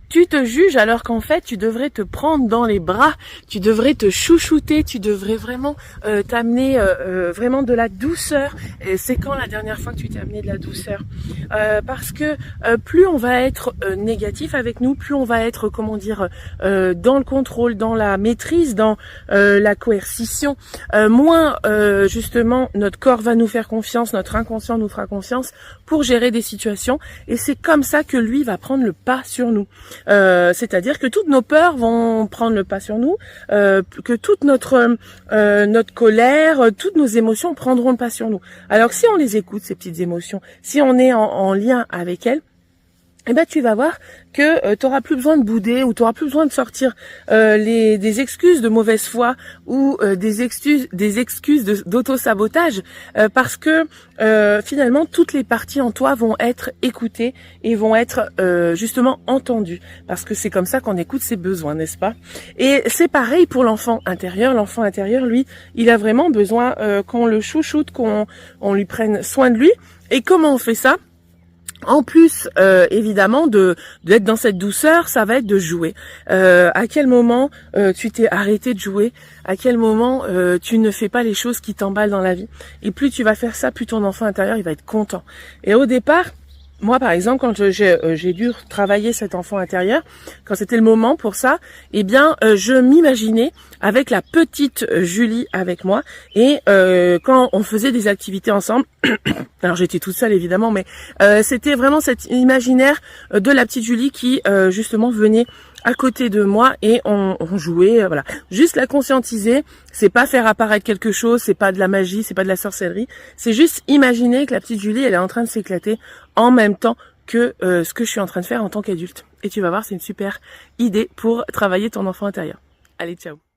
Tu te juges alors qu'en fait tu devrais te prendre dans les bras, tu devrais te chouchouter, tu devrais vraiment t'amener vraiment de la douceur. Et c'est quand la dernière fois que tu t'es amené de la douceur? Parce que plus on va être négatif avec nous, plus on va être, comment dire, dans le contrôle, dans la maîtrise, dans la coercition, moins justement notre corps va nous faire confiance, notre inconscient nous fera confiance pour gérer des situations. Et c'est comme ça que lui va prendre le pas sur nous. C'est-à-dire que toutes nos peurs vont prendre le pas sur nous, que toute notre colère, toutes nos émotions prendront le pas sur nous. Alors si on les écoute, ces petites émotions, si on est en lien avec elles, eh ben tu vas voir que tu n'auras plus besoin de bouder ou tu n'auras plus besoin de sortir des excuses de mauvaise foi ou des excuses d'auto-sabotage parce que finalement toutes les parties en toi vont être écoutées et vont être justement entendues parce que c'est comme ça qu'on écoute ses besoins, n'est-ce pas? Et c'est pareil pour l'enfant intérieur. L'enfant intérieur, lui, il a vraiment besoin qu'on le chouchoute, qu'on lui prenne soin de lui. Et comment on fait ça? En plus, évidemment, d'être dans cette douceur, ça va être de jouer. À quel moment tu t'es arrêté de jouer? À quel moment tu ne fais pas les choses qui t'emballent dans la vie? Et plus tu vas faire ça, plus ton enfant intérieur, il va être content. Et au départ, moi, par exemple, quand j'ai dû travailler cet enfant intérieur, quand c'était le moment pour ça, eh bien, je m'imaginais avec la petite Julie avec moi et quand on faisait des activités ensemble, alors j'étais toute seule évidemment, mais c'était vraiment cet imaginaire de la petite Julie qui justement venait à côté de moi et on jouait, voilà. Juste la conscientiser, c'est pas faire apparaître quelque chose, c'est pas de la magie, c'est pas de la sorcellerie, c'est juste imaginer que la petite Julie, elle est en train de s'éclater en même temps que ce que je suis en train de faire en tant qu'adulte. Et tu vas voir, c'est une super idée pour travailler ton enfant intérieur. Allez, ciao!